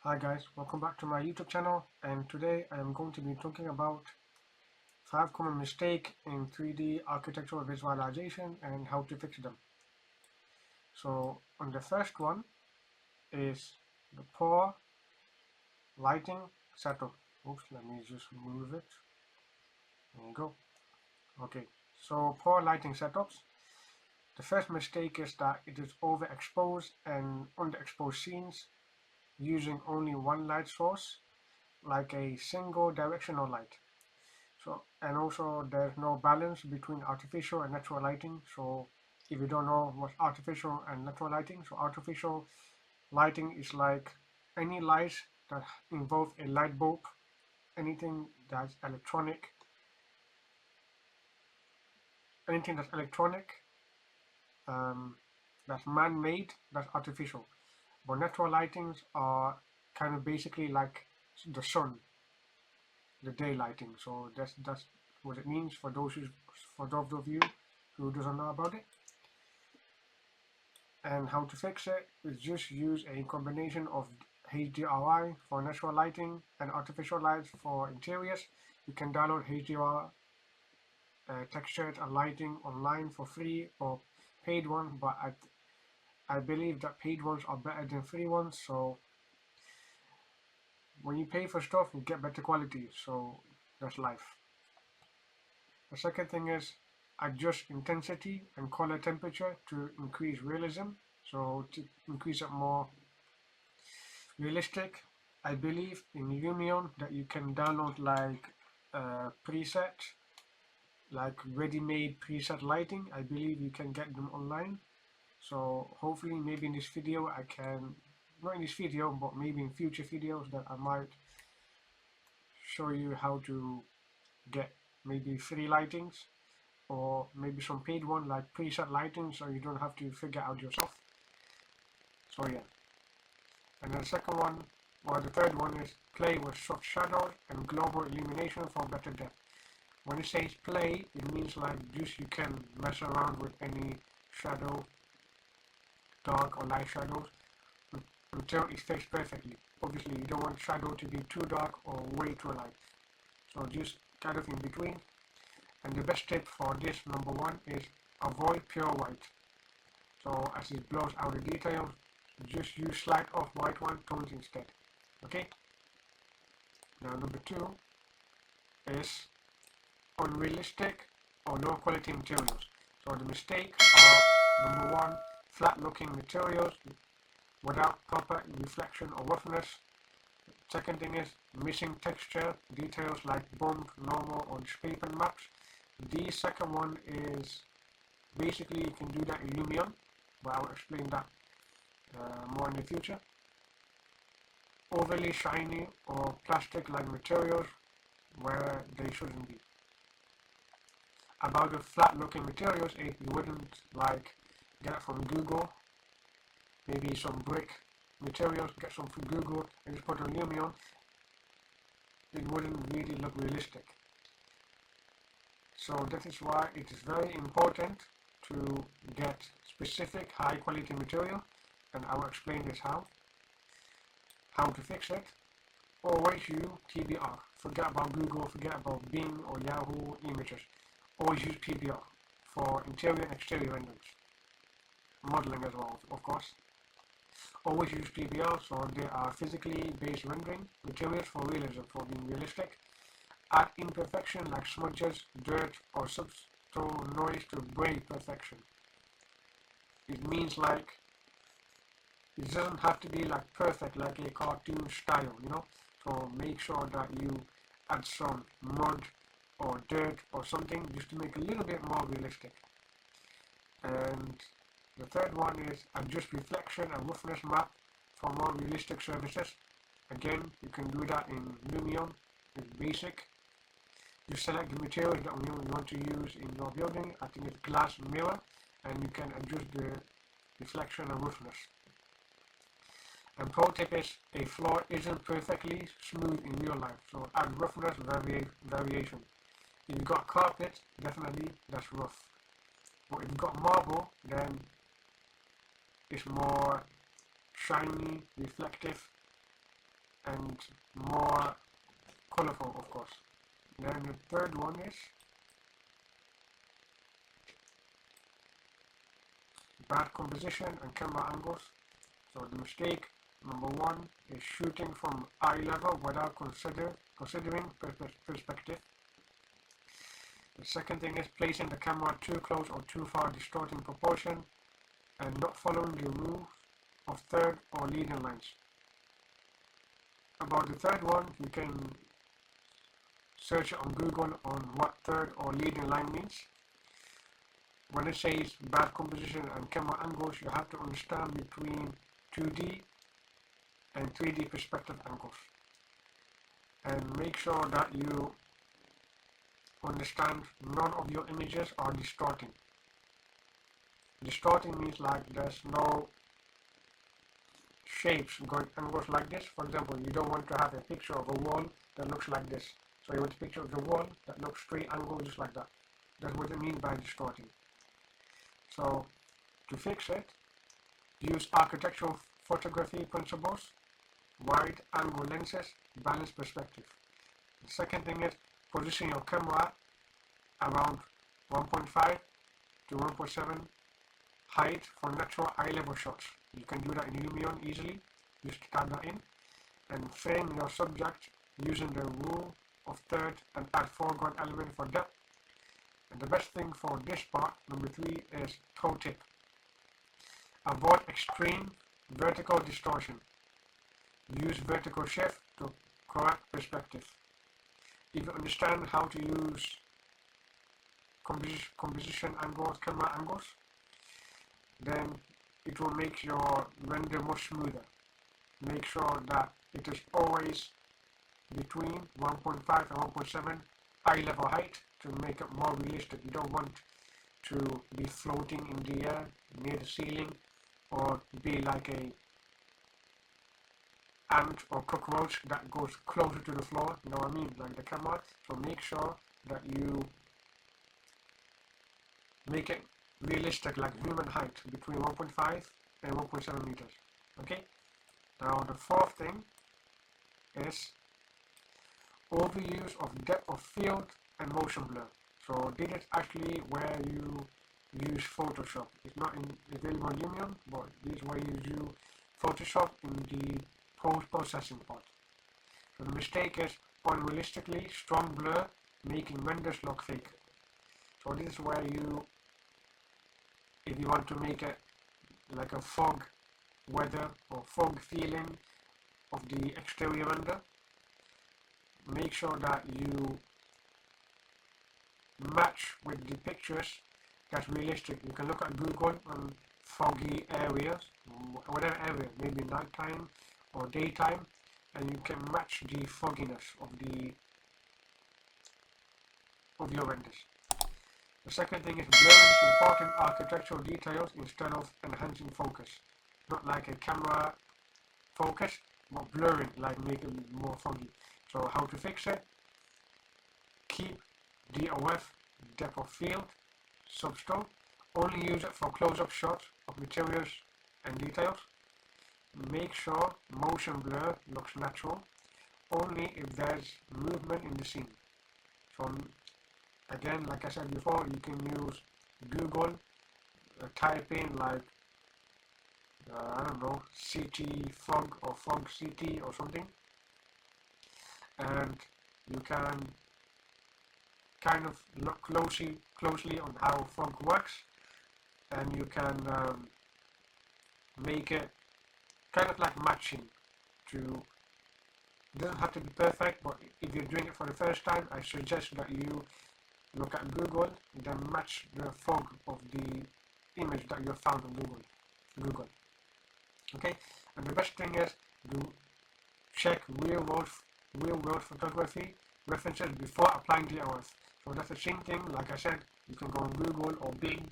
Hi guys, welcome back to my YouTube channel, and today I am going to be talking about 5 common mistakes in 3D architectural visualization and how to fix them. So on the first one is the poor lighting setup. Oops, let me just move it. There you go. Okay, so poor lighting setups. The first mistake is that it is overexposed and underexposed scenes using only one light source, like a single directional light. And also there's no balance between artificial and natural lighting. So if you don't know what's artificial and natural lighting, so artificial lighting is like any light that involves a light bulb, anything that's electronic, anything that's electronic, um, that's man-made, that's artificial. But natural lightings are kind of basically like the sun, the day lighting. So that's what it means for those of you who doesn't know about it. And how to fix it is just use a combination of HDRI for natural lighting and artificial lights for interiors. You can download HDR textured and lighting online for free or paid one, but I believe that paid ones are better than free ones. So when you pay for stuff, you get better quality. So that's life. The second thing is adjust intensity and color temperature to increase realism. So to increase it more realistic. I believe in Lumion that you can download like preset, like ready-made preset lighting. I believe you can get them online. So hopefully maybe in this video I can, not in this video, but maybe in future videos that I might show you how to get maybe free lightings or maybe some paid one like preset lighting so you don't have to figure out yourself. So yeah. And then the second one, or the third one, is play with soft shadows and global illumination for better depth. When it says play, it means like just you can mess around with any shadow, dark or light shadows, until it fits perfectly. Obviously, you don't want shadow to be too dark or way too light. So just kind of in between. And the best tip for this, number one, is avoid pure white. So as it blurs out the details, just use slight off white one tones instead. Okay? Now number two is unrealistic or low quality materials. So the mistake are number one, flat looking materials without proper reflection or roughness. Second thing is missing texture, details like bump, normal or displacement maps. The second one is basically you can do that in Lumion, but I'll explain that more in the future. Overly shiny or plastic like materials where they shouldn't be. About the flat looking materials, if you wouldn't like get it from Google, maybe some brick materials, get some from Google and just put on Lumion, it wouldn't really look realistic. So that is why it is very important to get specific high quality material, and I will explain this how to fix it. Always use PBR. Forget about Google, forget about Bing or Yahoo images. Always use PBR for interior and exterior renderings. Modeling as well, of course. Always use PBR, so they are physically based rendering materials for realism, for being realistic. Add imperfection like smudges, dirt, or subtle noise to break perfection. It means like it doesn't have to be like perfect, like a cartoon style, you know. So make sure that you add some mud or dirt or something just to make it a little bit more realistic. And the third one is adjust reflection and roughness map for more realistic surfaces. Again, you can do that in Lumion. It's basic. You select the materials that you want to use in your building. I think it's glass mirror, and you can adjust the reflection and roughness. And pro tip is a floor isn't perfectly smooth in real life, so add roughness variation. If you've got carpet, definitely that's rough. But if you've got marble, then it's more shiny, reflective, and more colorful, of course. Then the third one is bad composition and camera angles. So the mistake number one is shooting from eye level without considering perspective. The second thing is placing the camera too close or too far, distorting proportion, and not following the rule of third or leading lines. About the third one, you can search on Google on what third or leading line means. When it says bad composition and camera angles, you have to understand between 2D and 3D perspective angles. And make sure that you understand none of your images are distorting. Distorting means like there's no shapes going angles like this. For example, you don't want to have a picture of a wall that looks like this. So you want a picture of the wall that looks straight angled just like that. That's what it means by distorting. So to fix it, use architectural photography principles, wide angle lenses, balanced perspective. The second thing is position your camera around 1.5 to 1.7 height for natural eye level shots. You can do that in Lumion easily. Just type that in and frame your subject using the rule of third and add foreground element for depth. And the best thing for this part, number 3, is toe tip. Avoid extreme vertical distortion. Use vertical shift to correct perspective. If you understand how to use composition angles, camera angles, then it will make your render much smoother. Make sure that it is always between 1.5 and 1.7 eye level height to make it more realistic. You don't want to be floating in the air near the ceiling or be like a ant or cockroach that goes closer to the floor, you know what I mean, like the camera. So make sure that you make it realistic, like human height, between 1.5 and 1.7 meters. Okay, now the fourth thing is overuse of depth of field and motion blur. So this is actually where you use Photoshop. It's not available in Lumion, but this is where you use Photoshop in the post-processing part. So the mistake is unrealistically strong blur, making renders look fake. So this is where you, if you want to make it like a fog weather or fog feeling of the exterior render, make sure that you match with the pictures that's realistic. You can look at Google on foggy areas, whatever area, maybe nighttime or daytime, and you can match the fogginess of your renders. The second thing is blurring important architectural details instead of enhancing focus. Not like a camera focus, but blurring, like make it more foggy. So how to fix it? Keep DOF, depth of field, substone. Only use it for close-up shots of materials and details. Make sure motion blur looks natural, only if there's movement in the scene. So again, like I said before, you can use Google, type in like, I don't know, CT fog or fog CT or something, and you can kind of look closely on how fog works, and you can make it kind of like matching to, it doesn't have to be perfect, but if you're doing it for the first time, I suggest that you look at Google, then match the fog of the image that you have found on Google. Okay, and the best thing is to check real world photography references before applying DOF. So that's the same thing, like I said, you can go on Google or Bing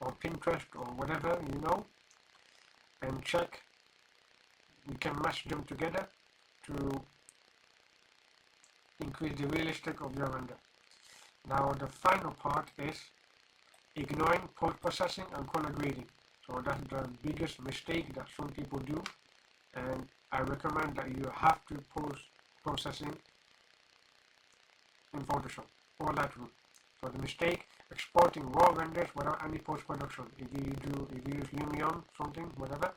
or Pinterest or whatever, you know, and check. You can match them together to increase the realistic of your render. Now the final part is ignoring post-processing and color grading. So that's the biggest mistake that some people do, and I recommend that you have to post-processing in Photoshop or Lightroom. So the mistake, exporting raw renders without any post-production. If you use Lumion, something, whatever,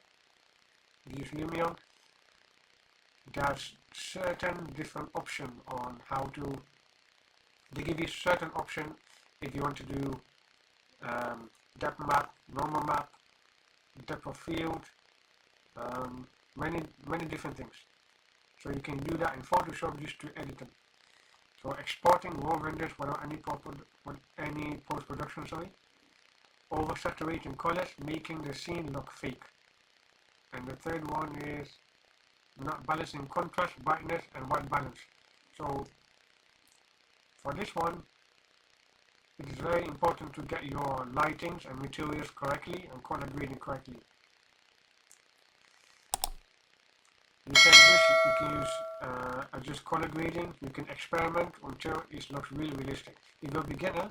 you use Lumion, there's certain different option on how to, they give you certain option if you want to do depth map, normal map, depth of field, many different things. So you can do that in Photoshop just to edit them. So exporting raw renders without any post-production, oversaturating colors, making the scene look fake. And the third one is not balancing contrast, brightness, and white balance. So for this one, it is very important to get your lightings and materials correctly and color grading correctly. You can use adjust color grading. You can experiment until it looks really realistic. If you're a beginner,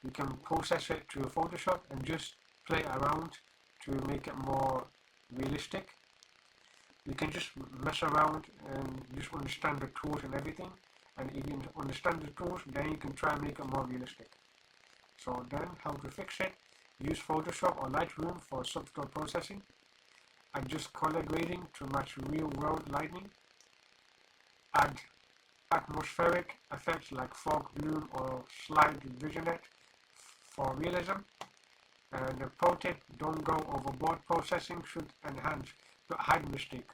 you can process it to Photoshop and just play around to make it more realistic. You can just mess around and just understand the tools and everything. And if you understand the tools, then you can try and make it more realistic. So then, how to fix it? Use Photoshop or Lightroom for subtle processing. Adjust color grading to match real-world lighting. Add atmospheric effects like fog, bloom, or slide vignette for realism. And the pro tip, don't go overboard. Processing should enhance, but hide mistake.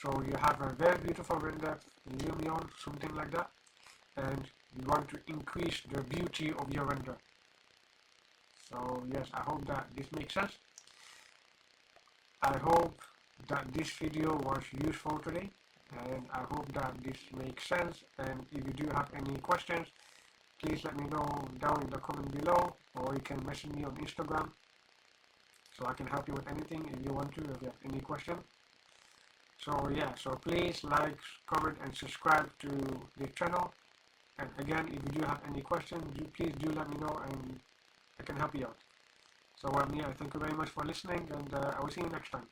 So you have a very beautiful render in Lumion, something like that, and you want to increase the beauty of your render. So yes, I hope that this makes sense. I hope that this video was useful today, and I hope that this makes sense. And if you do have any questions, please let me know down in the comment below, or you can message me on Instagram so I can help you with anything if you want to, if you have any question. So yeah, so please like, comment, and subscribe to the channel. And again, if you do have any questions, please do let me know and I can help you out. So yeah, thank you very much for listening, and I will see you next time.